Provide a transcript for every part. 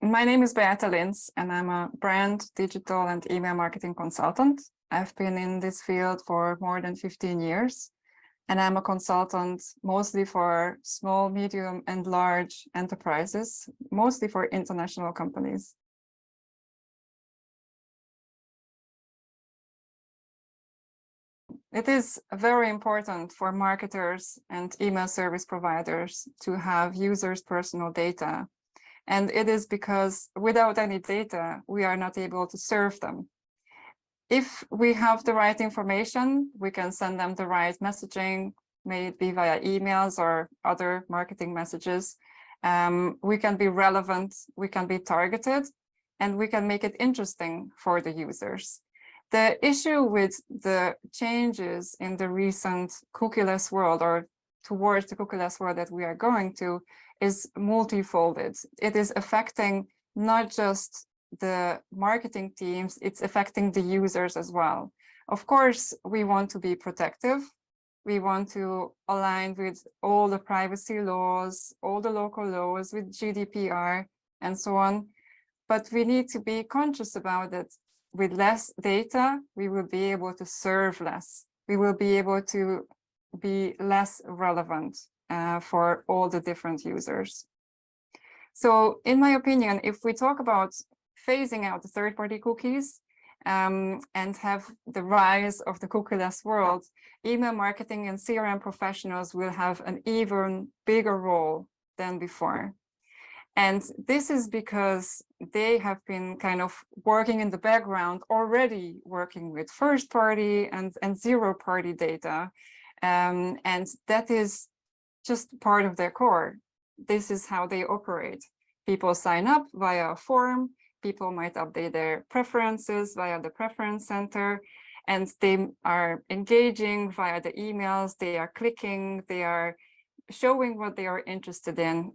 My name is Beata Linz, and I'm a brand, digital, and email marketing consultant. I've been in this field for more than 15 years, and I'm a consultant mostly for small, medium, and large enterprises, mostly for international companies. It is very important for marketers and email service providers to have users' personal data. And it is because without any data, we are not able to serve them. If we have the right information, we can send them the right messaging, may it be via emails or other marketing messages. We can be relevant, we can be targeted, and we can make it interesting for the users. The issue with the changes in the recent cookieless world, or towards the cookieless world that we are going to, is multifolded. It is affecting not just the marketing teams, it's affecting the users as well. Of course, we want to be protective. We want to align with all the privacy laws, all the local laws, with GDPR and so on. But we need to be conscious about that. With less data, we will be able to serve less. We will be able to be less relevant for all the different users. So in my opinion, if we talk about phasing out the third-party cookies and have the rise of the cookieless world, email marketing and CRM professionals will have an even bigger role than before. And this is because they have been kind of working in the background, already working with first-party and zero-party data. And that is just part of their core. This is how they operate. People sign up via a form. People might update their preferences via the preference center, and they are engaging via the emails. They are clicking, they are showing what they are interested in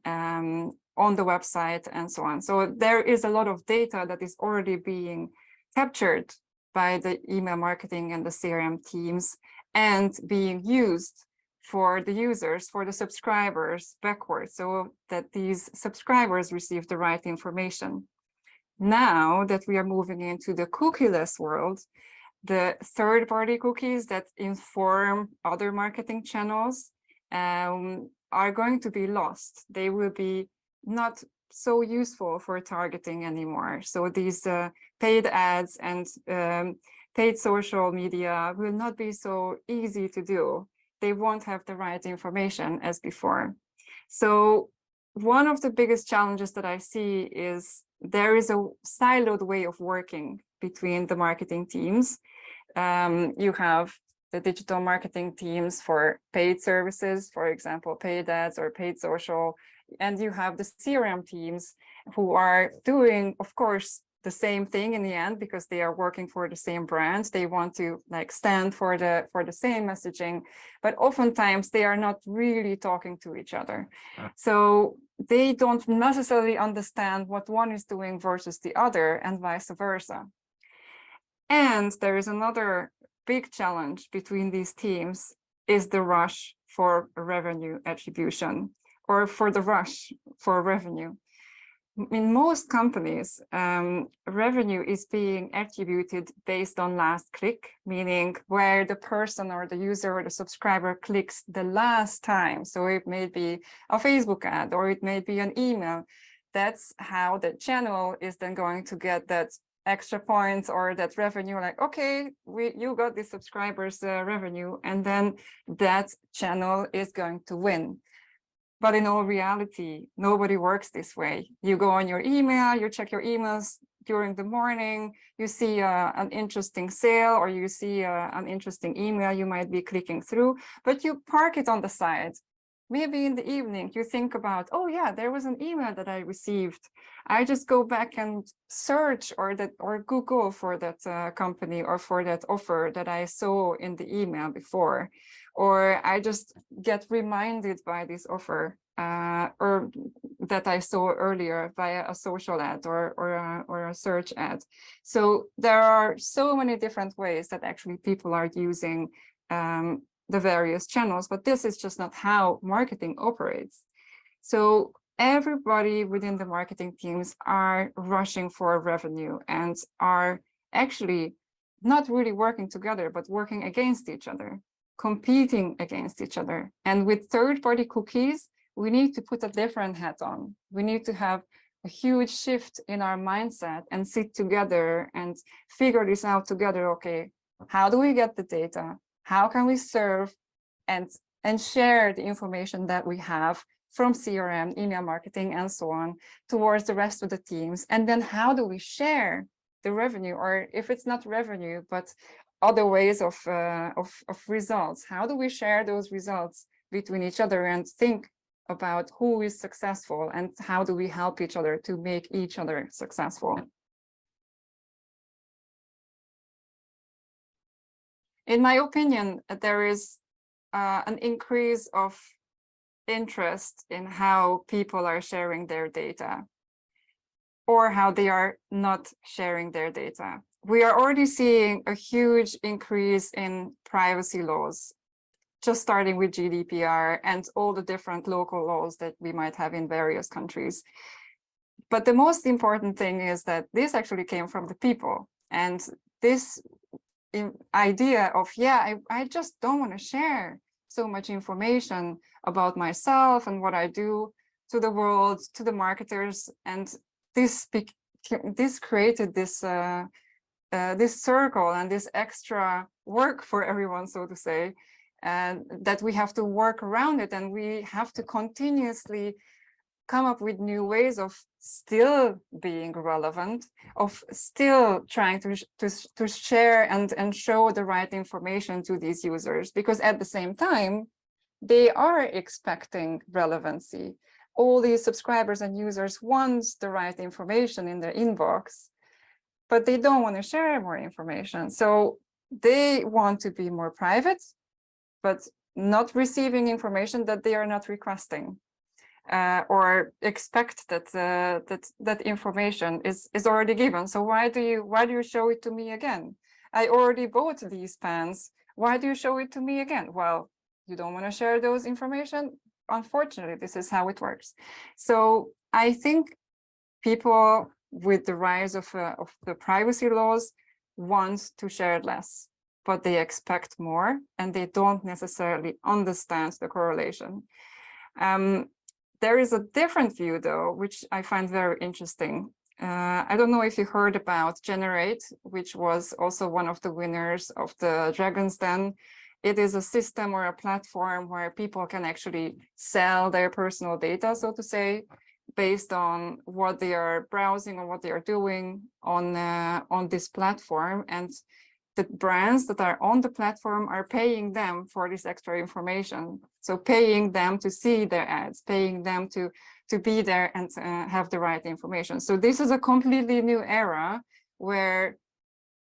on the website and so on. So there is a lot of data that is already being captured by the email marketing and the CRM teams and being used for the users, for the subscribers backwards, so that these subscribers receive the right information. Now that we are moving into the cookieless world, the third-party cookies that inform other marketing channels are going to be lost. They will be not so useful for targeting anymore. So these paid ads and paid social media will not be so easy to do. They won't have the right information as before. So one of the biggest challenges that I see is there is a siloed way of working between the marketing teams. You have the digital marketing teams for paid services, for example, paid ads or paid social, and you have the CRM teams who are doing, of course, the same thing in the end because they are working for the same brand. They want to like stand for the same messaging, but oftentimes they are not really talking to each other. So they don't necessarily understand what one is doing versus the other, and vice versa. And there is another big challenge between these teams is the rush for revenue attribution, or for the rush for revenue. In most companies, revenue is being attributed based on last click, meaning where the person or the user or the subscriber clicks the last time. So it may be a Facebook ad or it may be an email. That's how the channel is then going to get that extra points or that revenue, like, okay, you got the subscribers revenue, and then that channel is going to win. But in all reality, nobody works this way. You go on your email, you check your emails during the morning, you see an interesting sale, or you see an interesting email you might be clicking through, but you park it on the side. Maybe in the evening, you think about, oh yeah, there was an email that I received. I just go back and search or Google for that company or for that offer that I saw in the email before. Or I just get reminded by this offer or that I saw earlier via a social ad or a search ad. So there are so many different ways that actually people are using the various channels, but this is just not how marketing operates. So everybody within the marketing teams are rushing for revenue and are actually not really working together, but working against each other, competing against each other. And with third-party cookies, we need to put a different hat on. We need to have a huge shift in our mindset and sit together and figure this out together. Okay, how do we get the data? How can we serve and share the information that we have from CRM, email marketing, and so on, towards the rest of the teams? And then how do we share the revenue, or if it's not revenue, but other ways of results? How do we share those results between each other and think about who is successful, and how do we help each other to make each other successful? In my opinion, there is an increase of interest in how people are sharing their data, or how they are not sharing their data. We are already seeing a huge increase in privacy laws, just starting with GDPR and all the different local laws that we might have in various countries. But the most important thing is that this actually came from the people. And this idea of, yeah, I just don't want to share so much information about myself and what I do to the world, to the marketers. And this created this this circle and this extra work for everyone, so to say, and that we have to work around it, and we have to continuously come up with new ways of still being relevant, of still trying to share and show the right information to these users, because at the same time, they are expecting relevancy. All these subscribers and users want the right information in their inbox, but they don't want to share more information. So they want to be more private, but not receiving information that they are not requesting. Or expect that that information is already given. So why do you show it to me again? I already bought these pants. Why do you show it to me again? Well, you don't want to share those information. Unfortunately, this is how it works. So I think people, with the rise of the privacy laws, want to share less, but they expect more, and they don't necessarily understand the correlation. There is a different view, though, which I find very interesting. I don't know if you heard about Generate, which was also one of the winners of the Dragon's Den. It is a system or a platform where people can actually sell their personal data, so to say, based on what they are browsing or what they are doing on this platform. And the brands that are on the platform are paying them for this extra information. So paying them to see their ads, paying them to be there and have the right information. So this is a completely new era where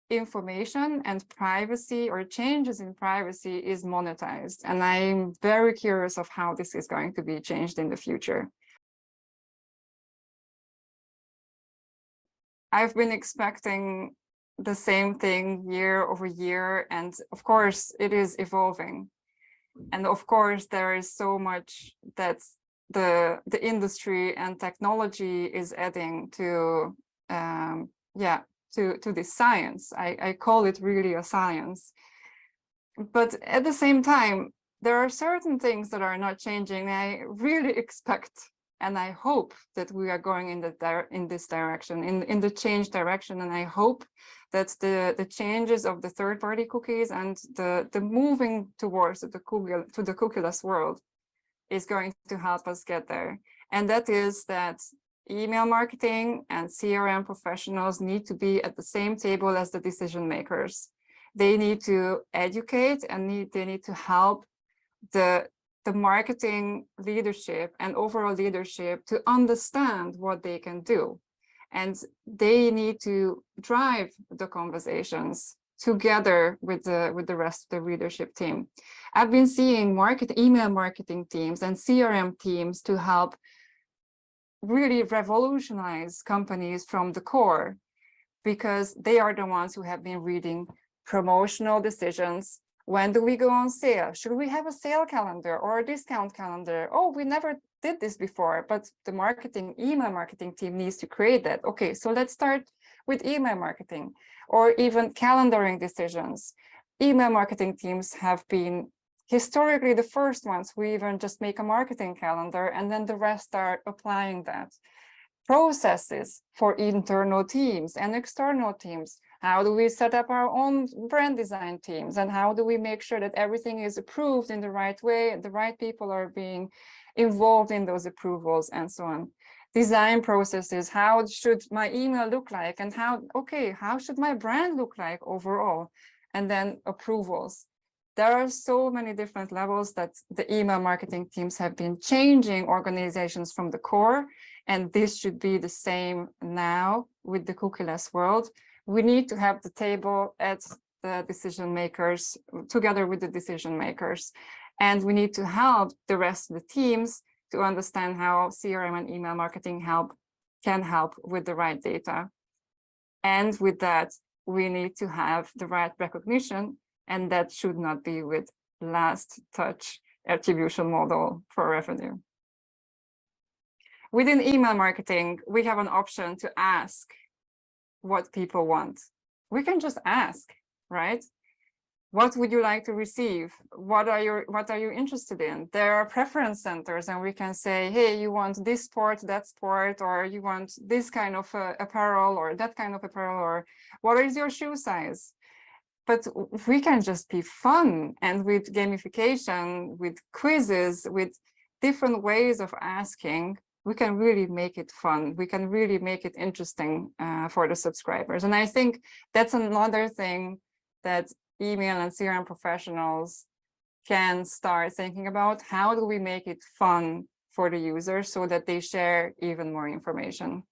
information and privacy, or changes in privacy, is monetized. And I'm very curious of how this is going to be changed in the future. I've been expecting the same thing year over year, and of course it is evolving, and of course there is so much that the industry and technology is adding to to this science. I call it really a science, but at the same time there are certain things that are not changing. I really expect and I hope that we are going in this direction, in the change direction. And I hope that the changes of the third-party cookies and the moving towards the cookieless world is going to help us get there. And that is that email marketing and CRM professionals need to be at the same table as the decision makers. They need to educate, and they need to help the marketing leadership and overall leadership to understand what they can do. And they need to drive the conversations together with the rest of the leadership team. I've been seeing email marketing teams and CRM teams to help really revolutionize companies from the core, because they are the ones who have been reading promotional decisions. When do we go on sale? Should we have a sale calendar or a discount calendar? Oh, we never did this before, but the email marketing team needs to create that. Okay, so let's start with email marketing, or even calendaring decisions. Email marketing teams have been historically the first ones who even just make a marketing calendar, and then the rest start applying that. Processes for internal teams and external teams. How do we set up our own brand design teams, and how do we make sure that everything is approved in the right way, the right people are being involved in those approvals, and so on. Design processes, how should my email look like, and how should my brand look like overall? And then approvals. There are so many different levels that the email marketing teams have been changing organizations from the core, and this should be the same now with the cookieless world. We need to have the table at the decision makers, together with the decision makers, and we need to help the rest of the teams to understand how CRM and email marketing can help with the right data. And with that, we need to have the right recognition, and that should not be with last touch attribution model for revenue. Within email marketing, we have an option to ask what people want. We can just ask, right? What would you like to receive? What are you interested in? There are preference centers, and we can say, hey, you want this sport, that sport, or you want this kind of apparel or that kind of apparel, or what is your shoe size? But we can just be fun, and with gamification, with quizzes, with different ways of asking, we can really make it fun. We can really make it interesting for the subscribers. And I think that's another thing that email and CRM professionals can start thinking about. How do we make it fun for the users so that they share even more information?